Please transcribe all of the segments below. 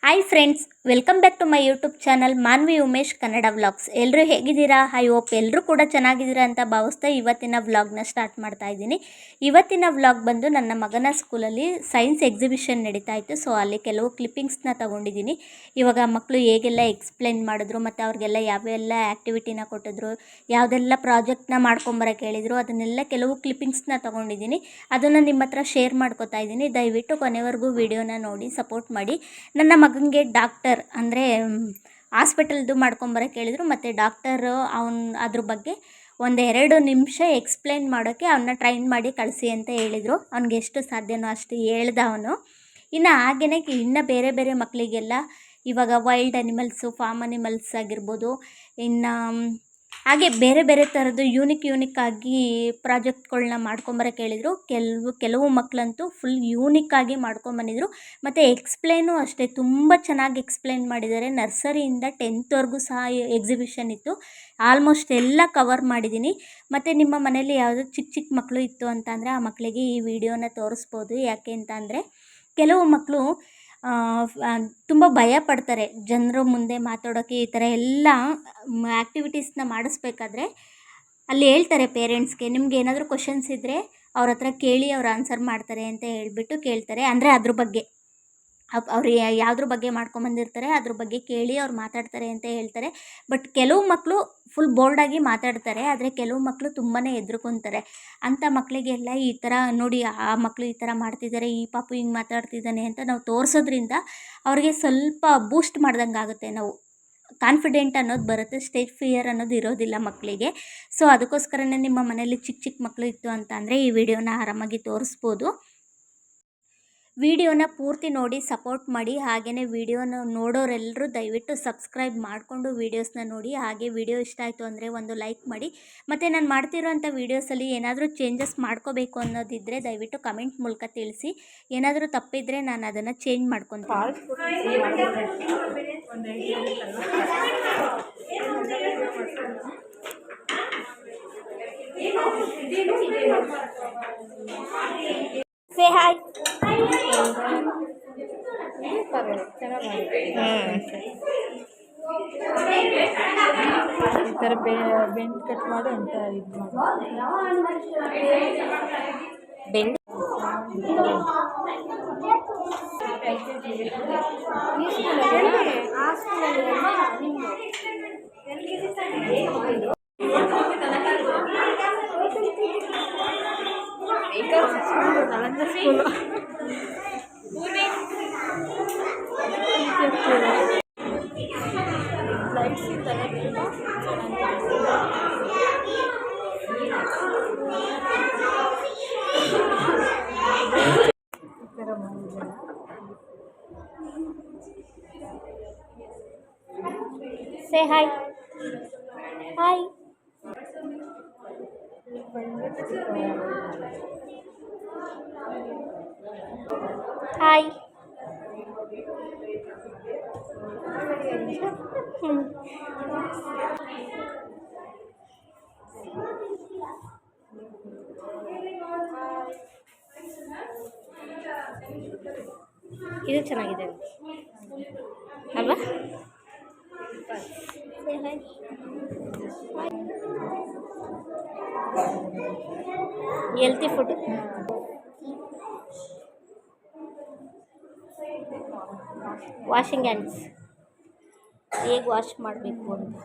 Hi friends, welcome back to my YouTube channel Manvi Umesh Kannada vlogs. ಎಲ್ಲರೂ ಹೇಗಿದ್ದೀರಾ? I hope ಎಲ್ಲರೂ ಕೂಡ ಚೆನ್ನಾಗಿದ್ದೀರಾ ಅಂತ ಭಾವಿಸ್ತಾ ಇವತ್ತಿನ ವ್ಲಾಗ್ನ ಸ್ಟಾರ್ಟ್ ಮಾಡ್ತಾ ಇದ್ದೀನಿ. ಇವತ್ತಿನ ವ್ಲಾಗ್ ಬಂದು ನನ್ನ ಮಗನ ಸ್ಕೂಲಲ್ಲಿ ಸೈನ್ಸ್ ಎಕ್ಸಿಬಿಷನ್ ನಡೀತಾ ಇತ್ತು. ಸೊ ಅಲ್ಲಿ ಕೆಲವು ಕ್ಲಿಪ್ಪಿಂಗ್ಸ್ನ ತೊಗೊಂಡಿದ್ದೀನಿ. ಇವಾಗ ಮಕ್ಕಳು ಹೇಗೆಲ್ಲ ಎಕ್ಸ್ಪ್ಲೇನ್ ಮಾಡಿದ್ರು ಮತ್ತು ಅವ್ರಿಗೆಲ್ಲ ಯಾವೆಲ್ಲ ಆ್ಯಕ್ಟಿವಿಟಿನ ಕೊಟ್ಟಿದ್ರು, ಯಾವುದೆಲ್ಲ ಪ್ರಾಜೆಕ್ಟ್ನ ಮಾಡ್ಕೊಂಬರೋಕೆ ಹೇಳಿದರು, ಅದನ್ನೆಲ್ಲ ಕೆಲವು ಕ್ಲಿಪ್ಪಿಂಗ್ಸ್ನ ತೊಗೊಂಡಿದ್ದೀನಿ. ಅದನ್ನು ನಿಮ್ಮ ಹತ್ರ ಶೇರ್ ಮಾಡ್ಕೋತಾ ಇದ್ದೀನಿ. ದಯವಿಟ್ಟು ಕೊನೆವರೆಗೂ ವಿಡಿಯೋನ ನೋಡಿ ಸಪೋರ್ಟ್ ಮಾಡಿ. ನನ್ನ ಮಗನಿಗೆ ಡಾಕ್ಟರ್ ಅಂದರೆ ಹಾಸ್ಪಿಟಲ್ದು ಮಾಡ್ಕೊಂಬರೋಕೆ ಹೇಳಿದರು ಮತ್ತು ಡಾಕ್ಟರು ಅದ್ರ ಬಗ್ಗೆ ಒಂದೆರಡು ನಿಮಿಷ ಎಕ್ಸ್ಪ್ಲೇನ್ ಮಾಡೋಕ್ಕೆ ಅವನ್ನ ಟ್ರೈನ್ ಮಾಡಿ ಕಳಿಸಿ ಅಂತ ಹೇಳಿದರು. ಅವ್ನಿಗೆ ಎಷ್ಟು ಸಾಧ್ಯನೋ ಅಷ್ಟು ಹೇಳ್ದ ಅವನು. ಇನ್ನು ಹಾಗೆಯೇ ಇನ್ನು ಬೇರೆ ಬೇರೆ ಮಕ್ಕಳಿಗೆಲ್ಲ ಇವಾಗ ವೈಲ್ಡ್ ಅನಿಮಲ್ಸು, ಫಾರ್ಮ್ ಅನಿಮಲ್ಸ್ ಆಗಿರ್ಬೋದು, ಇನ್ನು ಹಾಗೆ ಬೇರೆ ಬೇರೆ ಥರದ್ದು ಯೂನಿಕ್ ಆಗಿ ಪ್ರಾಜೆಕ್ಟ್ಗಳನ್ನ ಮಾಡ್ಕೊಂಬರೋಕೆ ಹೇಳಿದರು. ಕೆಲವು ಮಕ್ಕಳಂತೂ ಫುಲ್ ಯೂನಿಕ್ಕಾಗಿ ಮಾಡ್ಕೊಂಬಂದಿದ್ರು. ಮತ್ತು ಎಕ್ಸ್ಪ್ಲೇನು ಅಷ್ಟೇ ತುಂಬ ಚೆನ್ನಾಗಿ ಎಕ್ಸ್ಪ್ಲೇನ್ ಮಾಡಿದ್ದಾರೆ. ನರ್ಸರಿಯಿಂದ 10th ಸಹ ಎಕ್ಸಿಬಿಷನ್ ಇತ್ತು. ಆಲ್ಮೋಸ್ಟ್ ಎಲ್ಲ ಕವರ್ ಮಾಡಿದ್ದೀನಿ. ಮತ್ತು ನಿಮ್ಮ ಮನೇಲಿ ಯಾವುದೋ ಚಿಕ್ಕ ಮಕ್ಕಳು ಇತ್ತು ಅಂತಂದರೆ ಆ ಮಕ್ಕಳಿಗೆ ಈ ವಿಡಿಯೋನ ತೋರಿಸ್ಬೋದು. ಯಾಕೆ ಅಂತ ಅಂದರೆ ಕೆಲವು ಮಕ್ಕಳು ತುಂಬ ಭಯ ಪಡ್ತಾರೆ ಜನರ ಮುಂದೆ ಮಾತಾಡೋಕ್ಕೆ. ಈ ಥರ ಎಲ್ಲ ಆ್ಯಕ್ಟಿವಿಟೀಸ್ನ ಮಾಡಿಸ್ಬೇಕಾದ್ರೆ ಅಲ್ಲಿ ಹೇಳ್ತಾರೆ ಪೇರೆಂಟ್ಸ್ಗೆ, ನಿಮ್ಗೆ ಏನಾದರೂ ಕ್ವಶನ್ಸ್ ಇದ್ದರೆ ಅವ್ರ ಹತ್ರ ಕೇಳಿ ಅವ್ರು ಆನ್ಸರ್ ಮಾಡ್ತಾರೆ ಅಂತ ಹೇಳ್ಬಿಟ್ಟು ಕೇಳ್ತಾರೆ. ಅಂದರೆ ಅದ್ರ ಬಗ್ಗೆ ಅವ್ರು ಯಾವುದ್ರ ಬಗ್ಗೆ ಮಾಡ್ಕೊಂಬಂದಿರ್ತಾರೆ ಅದ್ರ ಬಗ್ಗೆ ಕೇಳಿ ಅವ್ರು ಮಾತಾಡ್ತಾರೆ ಅಂತ ಹೇಳ್ತಾರೆ. ಬಟ್ ಕೆಲವು ಮಕ್ಕಳು ಫುಲ್ ಬೋಲ್ಡಾಗಿ ಮಾತಾಡ್ತಾರೆ, ಆದರೆ ಕೆಲವು ಮಕ್ಕಳು ತುಂಬಾ ಹೆದರ್ಕೊತಾರೆ. ಅಂಥ ಮಕ್ಕಳಿಗೆಲ್ಲ ಈ ಥರ ನೋಡಿ, ಆ ಮಕ್ಕಳು ಈ ಥರ ಮಾಡ್ತಿದ್ದಾರೆ, ಈ ಪಾಪು ಹಿಂಗೆ ಮಾತಾಡ್ತಿದ್ದಾನೆ ಅಂತ ನಾವು ತೋರಿಸೋದ್ರಿಂದ ಅವ್ರಿಗೆ ಸ್ವಲ್ಪ ಬೂಸ್ಟ್ ಮಾಡ್ದಂಗೆ ಆಗುತ್ತೆ. ನಾವು ಕಾನ್ಫಿಡೆಂಟ್ ಅನ್ನೋದು ಬರುತ್ತೆ, ಸ್ಟೇಜ್ ಫಿಯರ್ ಅನ್ನೋದು ಇರೋದಿಲ್ಲ ಮಕ್ಕಳಿಗೆ. ಸೊ ಅದಕ್ಕೋಸ್ಕರನೇ ನಿಮ್ಮ ಮನೇಲಿ ಚಿಕ್ಕ ಮಕ್ಕಳು ಇತ್ತು ಅಂತ ಅಂದರೆ ಈ ವಿಡಿಯೋನ ಆರಾಮಾಗಿ ತೋರಿಸ್ಬೋದು. ವಿಡಿಯೋನ ಪೂರ್ತಿ ನೋಡಿ ಸಪೋರ್ಟ್ ಮಾಡಿ. ಹಾಗೆಯೇ ವಿಡಿಯೋನ ನೋಡೋರೆಲ್ಲರೂ ದಯವಿಟ್ಟು ಸಬ್ಸ್ಕ್ರೈಬ್ ಮಾಡಿಕೊಂಡು ವೀಡಿಯೋಸ್ನ ನೋಡಿ. ಹಾಗೆ ವಿಡಿಯೋ ಇಷ್ಟ ಆಯಿತು ಅಂದರೆ ಒಂದು ಲೈಕ್ ಮಾಡಿ. ಮತ್ತು ನಾನು ಮಾಡ್ತಿರೋಂಥ ವೀಡಿಯೋಸಲ್ಲಿ ಏನಾದರೂ ಚೇಂಜಸ್ ಮಾಡ್ಕೋಬೇಕು ಅನ್ನೋದಿದ್ದರೆ ದಯವಿಟ್ಟು ಕಮೆಂಟ್ ಮೂಲಕ ತಿಳಿಸಿ. ಏನಾದರೂ ತಪ್ಪಿದರೆ ನಾನು ಅದನ್ನು ಚೇಂಜ್ ಮಾಡ್ಕೊತೀನಿ. Say hi. ಈ ಥರ ಬೆಂಡ್ ಕಟ್ ಮಾಡಿ ಅಂತ ಇದು ಬೆಂಡ್ ನಳಂದ ಸ್ಕೂಲು ಲೈಟ್ಸ್ ಇತ್ತಲ್ಲ ಈ ಥರ ಮಾಡಿದ್ದಾರೆ. Say hi. ಹಾಯ್. ಹಾಯ್. ಇದು ಚೆನ್ನಾಗಿದೆ ಅಲ್ವಾ? Healthy food. ವಾಷಿಂಗ್ ಹ್ಯಾಂಡ್ಸ್ ಹೇಗೆ ವಾಶ್ ಮಾಡಬೇಕು ಅಂತ.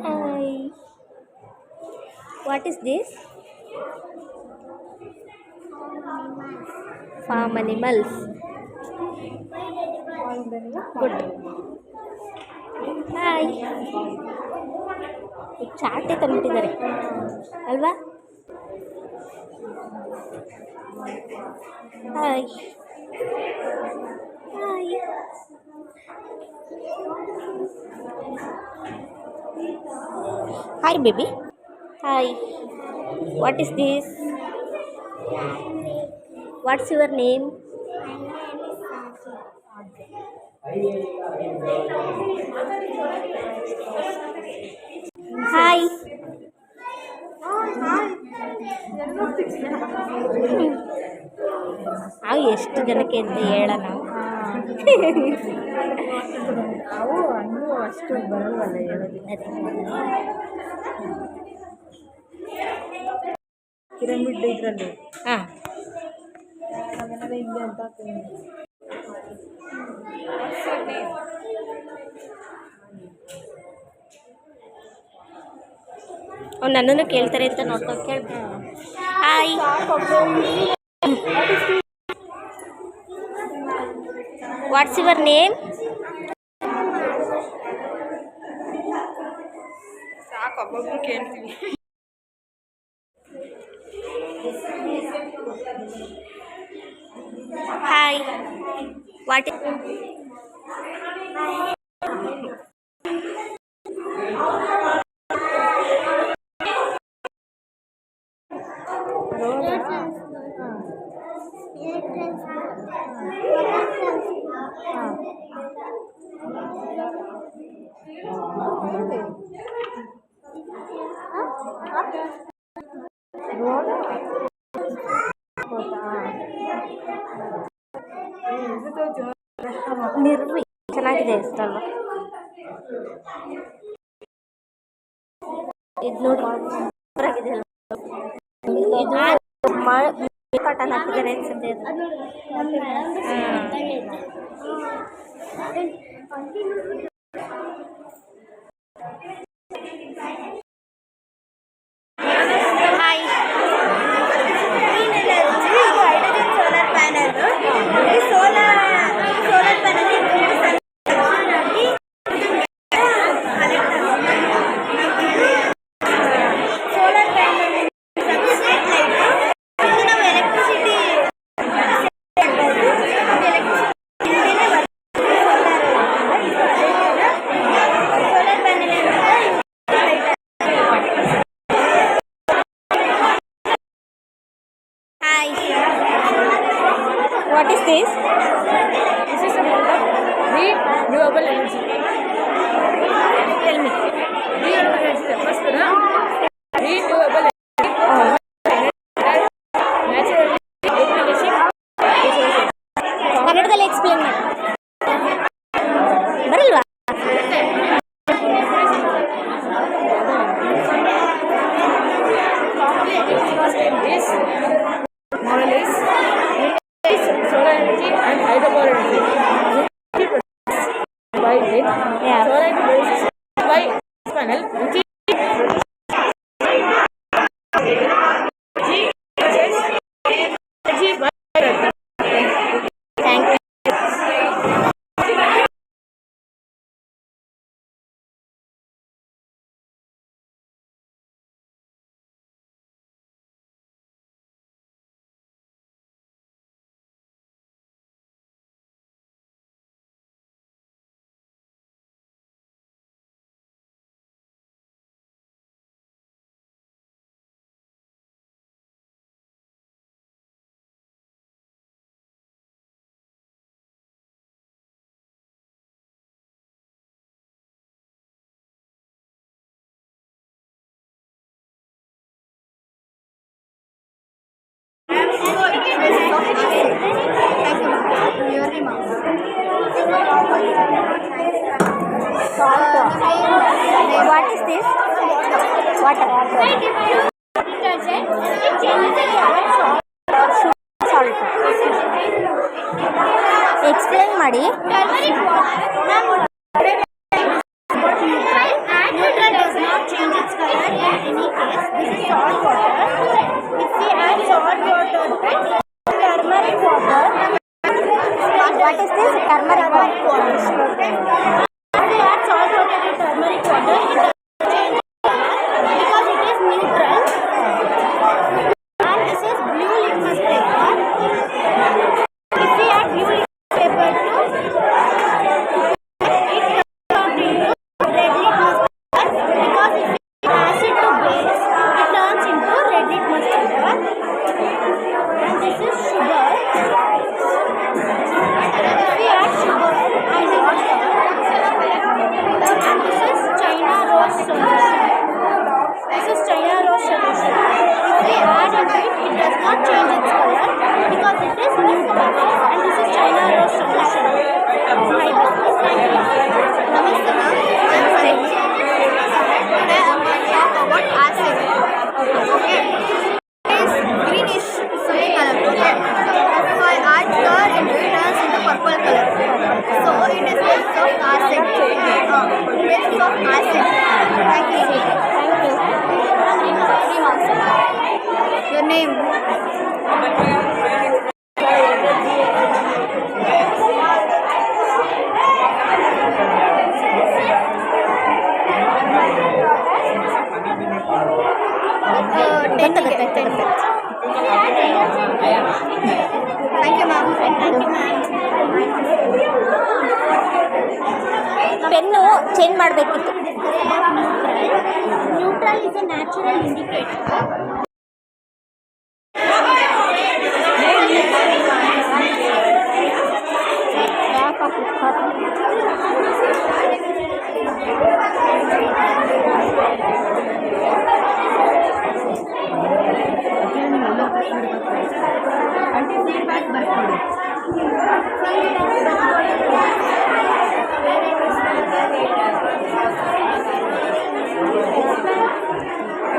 Hi. What is this? Farm animals. Good. Hi. ಚಾಟೆ ತಂದ್ಬಿಟ್ಟಿದ್ದಾರೆ ಅಲ್ವಾ? Hi. Hi. Hi baby. Hi. What is this? What's your name? Hi. ನಾವು ಎಷ್ಟು ಜನಕ್ಕೆ ಅಂತ ಹೇಳೋಣ. ನಾವು ಹಂಗೂ ಅಷ್ಟು ಬರಲ್ವಲ್ಲ ಹೇಳೋದಕ್ಕೆ. ಪಿರಮಿಡ್ ಇದರಲ್ಲಿ ಹಾಂ, ನಾವೆಲ್ಲ ಹಿಂಗೆ ಅಂತ ಹಾಕ್ತೀವಿ. ಅವ್ನು ನನ್ನನ್ನು ಕೇಳ್ತಾರೆ ಅಂತ ನೋಡ್ಕೊಂಡು ಕೇಳ್ಬೇಕು. ಹಾಯ್. What's your name? ಸಾಕು ಒಬ್ಬೊಬ್ರು ಕೇಳ್ತೀವಿ. ಹಾಯ್. ವಾಟ್ ನಿರ್ವಿ ಚೆನ್ನಾಗಿದೆ ಹೆಸರಲ್ವ ಇದು ನೋಡಿ. ಸೂಪರಾಗಿದೆ ಅಲ್ವಾ? ಇದು ಕಾಟನ್ ಹಾಕಿದ್ದಾರೆ ಅನ್ಸುತ್ತೆ ಅದು. Hi. Solar panel solar panel solar panel ನಾವು electricity solar panel hi. What is this? This is a mode of renewable energy. Tell me. Renewable energy the first one. Renewable energy. Naturally replacing resources. ಕನ್ನಡದಲ್ಲಿ explain ಮಾಡಿ. ಬರಲ್ವಾ? This model is solar energy and hydropower energy. By wind, Yeah. solar energy by panel, which is energy by earth. Thank you. What is this? Water. Salt. Explain ಮಾಡಿ. Neutral does not change its color in any case. This is salt water. If we add salt water to turmeric water, What is this? Turmeric water. if we add salt water to turmeric water, it does not change its color because it is neutral. And this is blue litmus paper. If we add blue litmus paper to it, turns out into red litmus paper because if we add acid to base, it turns into red litmus paper. not change its color because it is neutral. And this is China rose solution. Hi, Namaste, ma'am. I am Saini. Today I am going to talk about acid. Okay. It is greenish sunny color. Okay. If I add color, it turns into purple color. So it is basis of acid. Basis of acid. Thank you. Your name? Thank you, ma'am. Pen change ಮಾಡಬೇಕಿತ್ತು. Neutral is a natural indicator.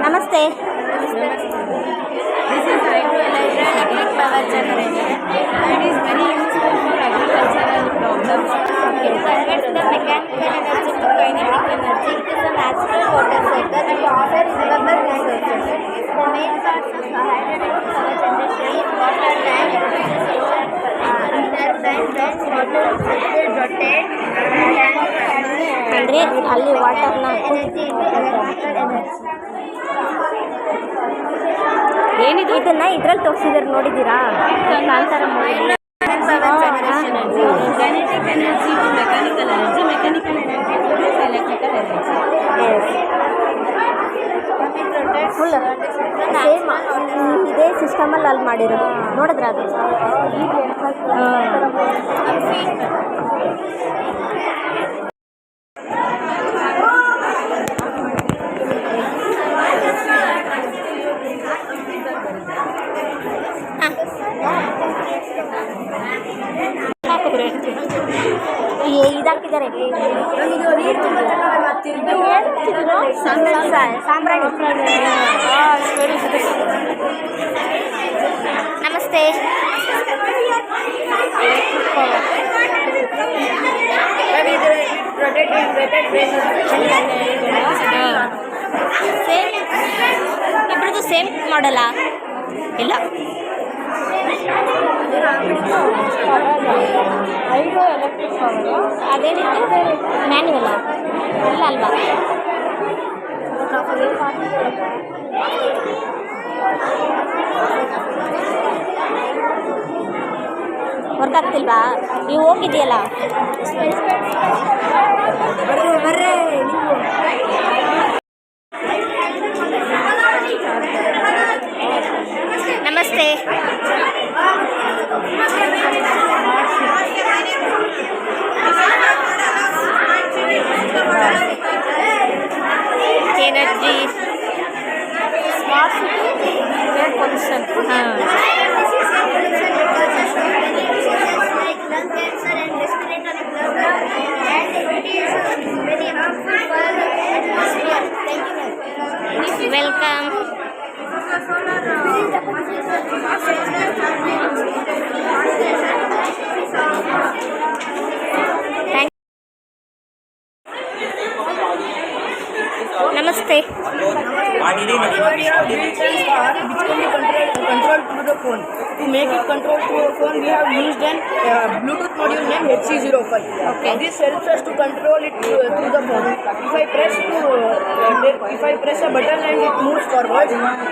ನಮಸ್ತೆ. This is hydroelectric power generator. It is very useful for agricultural problems. It converts the mechanical energy to kinetic energy. It is a natural water cycle and offers renewable resources. The main parts of hydroelectric power generation is water tank, turbine, vents, water cycle, rotate, ಅಂದರೆ ಅಲ್ಲಿ ವಾಟರ್ನ ಏನಿದು ಇದನ್ನ ಇದ್ರಲ್ಲಿ ತೋರಿಸಿದ್ರೆ ನೋಡಿದ್ದೀರಾ? Kantara Kinetic energy to mechanical energy, mechanical energy to electrical energy. Full same ಇದೇ ಸಿಸ್ಟಮಲ್ಲಿ ಅಲ್ಲಿ ಮಾಡಿರೋದು ನೋಡಿದ್ರ ಅದು. ಇದಾಕಿದ್ದಾರೆ ಸಾಂಬ್ರಾಣಿ. ನಮಸ್ತೆ. ಸೇಮ್ ಇಬ್ಬರದು ಸೇಮ್ ಮಾಡಲ್ಲ ಇಲ್ಲ. ಅದೇನಿತ್ತು ಮ್ಯಾನ್ಯುವಲ್ಲ ಇಲ್ಲ ಅಲ್ವಾ? ವರ್ಕ್ ಆಗ್ತಿಲ್ವಾ? ನೀವು ಹೋಗಿದೆಯಲ್ಲ ಬರ್ರೆ ನೀವು. ನಮಸ್ತೆ. Energy smart city air pollution. ಹಾಂ ವೆಲ್ಕಮ್. ನಮಸ್ತೆ. Control to the phone. To make it control to the phone, we have used an Bluetooth module named HC05. Okay. This helps us to control it through the phone. If I press a button and it moves forward,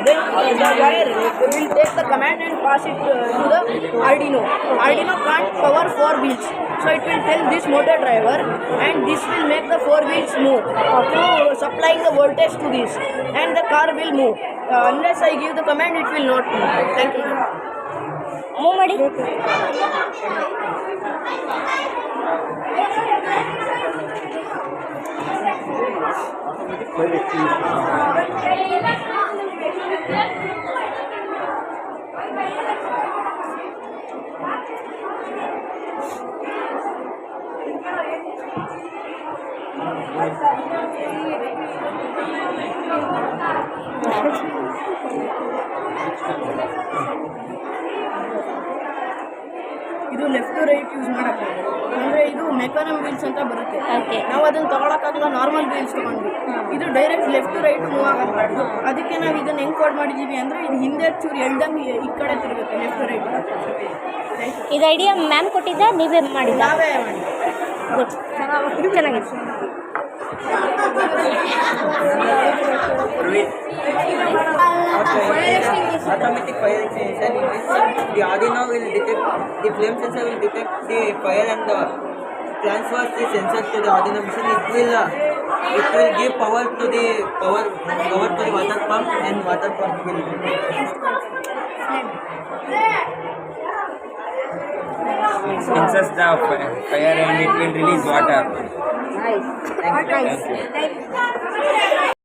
then the wire will take the command and pass it to the Arduino. Arduino can't power 4 wheels, so it will tell this motor driver, and this will make the 4 wheels move through supplying the voltage to this, and the car will move. Unless I give the command, it will not move. Thank you. Move ಮಾಡಿ. ಇದು left to right use ಮಾಡಕ್ಕೆ ಅಂದರೆ ಇದು ಮೆಕಾನಮ್ wheels ಅಂತ ಬರುತ್ತೆ. Okay. ನಾವು ಅದನ್ನು ತೊಗೊಳಕ್ಕಾಗಲ್ಲ, normal wheels ತೊಗೊಂಡ್ವಿ. ಇದು direct left to right move ಆಗಬಾರ್ದು. ಅದಕ್ಕೆ ನಾವು ಇದನ್ನು ಹೆಂಗೆ ಕೋಡ್ ಮಾಡಿದ್ದೀವಿ ಅಂದರೆ ಇದು ಹಿಂದೆ ಚೂರು ಎಳ್ದಂಗೆ ಈ ಕಡೆ ತಿರುಗುತ್ತೆ ಲೆಫ್ಟ್ ಟು ರೈಟ್. ಇದು ಐಡಿಯಾ ಮ್ಯಾಮ್ ಕೊಟ್ಟಿದ್ದ, ನೀವೇ ಮಾಡಿದ್ದ? ನಾವೇ ಮಾಡಿ. ಗುಡ್, ಚೆನ್ನಾಗಿದೆ. Automatic fire extinguisher. In which the Arduino will detect, the flame sensor will detect the fire and transfers the sensor to the Arduino machine. It will give power to the water pump, and water pump will senses the fire and it will release water. Nice. Thank you.